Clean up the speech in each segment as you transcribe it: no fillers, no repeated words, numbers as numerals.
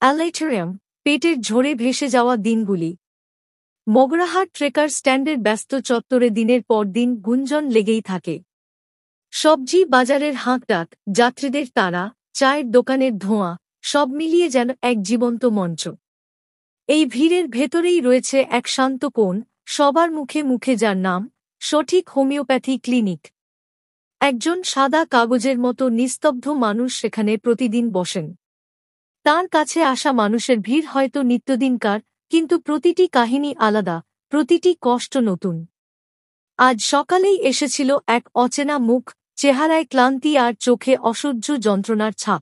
অ্যালেটেরিয়াম, পেটের ঝরে ভেসে যাওয়া দিনগুলি। মগরাহাট ট্রেকার স্ট্যান্ডের ব্যস্ত চত্বরে দিনের পর দিন গুঞ্জন লেগেই থাকে। সবজি বাজারের হাঁকডাক, যাত্রীদের তাড়া, চায়ের দোকানের ধোঁয়া, সব মিলিয়ে যেন এক জীবন্ত মঞ্চ। এই ভিড়ের ভেতরেই রয়েছে এক শান্ত কোণ, সবার মুখে মুখে যার নাম, সঠিক হোমিওপ্যাথি ক্লিনিক। একজন সাদা কাগজের মতো নিস্তব্ধ মানুষ সেখানে প্রতিদিন বসেন। তার কাছে আসা মানুষের ভিড় হয়তো নিত্যদিনকার, কিন্তু প্রতিটি কাহিনী আলাদা, প্রতিটি কষ্ট নতুন। আজ সকালেই এসেছিল এক অচেনা মুখ, চেহারায় ক্লান্তি আর চোখে অসহ্য যন্ত্রণার ছাপ।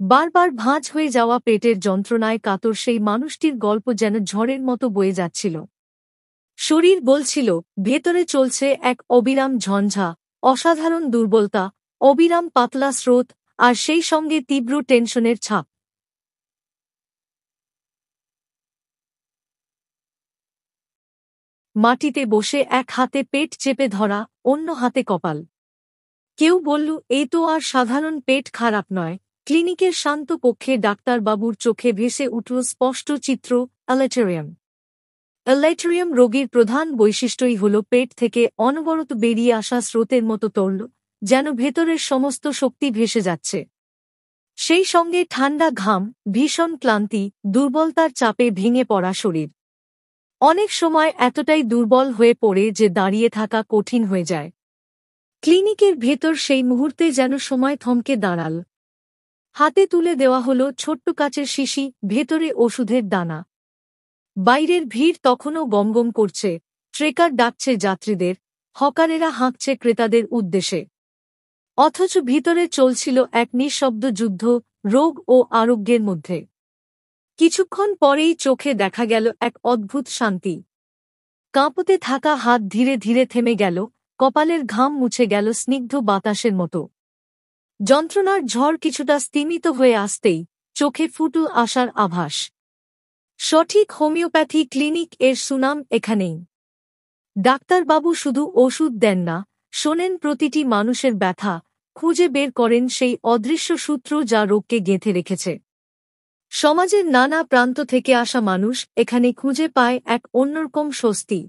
বারবার ভাঁজ হয়ে যাওয়া পেটের যন্ত্রণায় কাতর সেই মানুষটির গল্প যেন ঝড়ের মতো বয়ে যাচ্ছিল। শরীর বলছিল, ভেতরে চলছে এক অবিরাম ঝঞ্ঝা, অসাধারণ দুর্বলতা, অবিরাম পাতলা স্রোত, আর সেই সঙ্গে তীব্র টেনশনের ছাপ। মাটিতে বসে এক হাতে পেট চেপে ধরা, অন্য হাতে কপাল। কেউ বলল, এই তো আর সাধারণ পেট খারাপ নয়। ক্লিনিকের শান্ত কক্ষে ডাক্তারবাবুর চোখে ভেসে উঠল স্পষ্ট চিত্র, অ্যালেটেরিয়াম। অ্যালেটেরিয়াম রোগীর প্রধান বৈশিষ্ট্যই হল পেট থেকে অনবরত বেরিয়ে আসা স্রোতের মতো তরল, যেন ভেতরের সমস্ত শক্তি ভেসে যাচ্ছে। সেই সঙ্গে ঠান্ডা ঘাম, ভীষণ ক্লান্তি, দুর্বলতার চাপে ভেঙে পড়া শরীর। অনেক সময় এতটাই দুর্বল হয়ে পড়ে যে দাঁড়িয়ে থাকা কঠিন হয়ে যায়। ক্লিনিকের ভেতর সেই মুহূর্তে যেন সময় থমকে দাঁড়াল। হাতে তুলে দেওয়া হলো ছোট্ট কাচের শিশি, ভেতরে ওষুধের দানা। বাইরের ভিড় তখনও গমগম করছে, ট্রেকার ডাকছে যাত্রীদের, হকারেরা হাঁকছে ক্রেতাদের উদ্দেশ্যে। অথচ ভিতরে চলছিল এক নিঃশব্দ যুদ্ধ, রোগ ও আরোগ্যের মধ্যে। কিছুক্ষণ পরেই চোখে দেখা গেল এক অদ্ভুত শান্তি। কাঁপতে থাকা হাত ধীরে ধীরে থেমে গেল, কপালের ঘাম মুছে গেল স্নিগ্ধ বাতাসের মতো। যন্ত্রণার ঝড় কিছুটা স্তিমিত হয়ে আসতেই চোখে ফুটল আসার আভাস। সঠিক হোমিওপ্যাথি ক্লিনিক এর সুনাম এখানেই। ডাক্তারবাবু শুধু ওষুধ দেন না, শোনেন প্রতিটি মানুষের ব্যথা, খুঁজে বের করেন সেই অদৃশ্য সূত্র যা রোগকে গেঁথে রেখেছে। সমাজের নানা প্রান্ত থেকে আসা মানুষ এখানে খুঁজে পায় এক অন্যরকম স্বস্তি।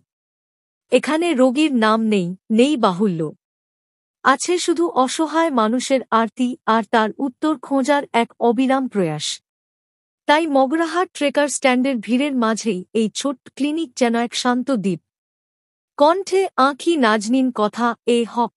এখানে রোগীর নাম নেই, নেই বাহুল্য। আছে শুধু অসহায় মানুষের আরতি আর তার উত্তর খোঁজার এক অবিরাম প্রয়াস। তাই মগরাহাট ট্রেকার স্ট্যান্ডের ভিড়ের মাঝেই এই ছোট্ট ক্লিনিক যেন এক শান্ত দ্বীপ। কণ্ঠে আঁখি নাজনীন কথা, এ হক।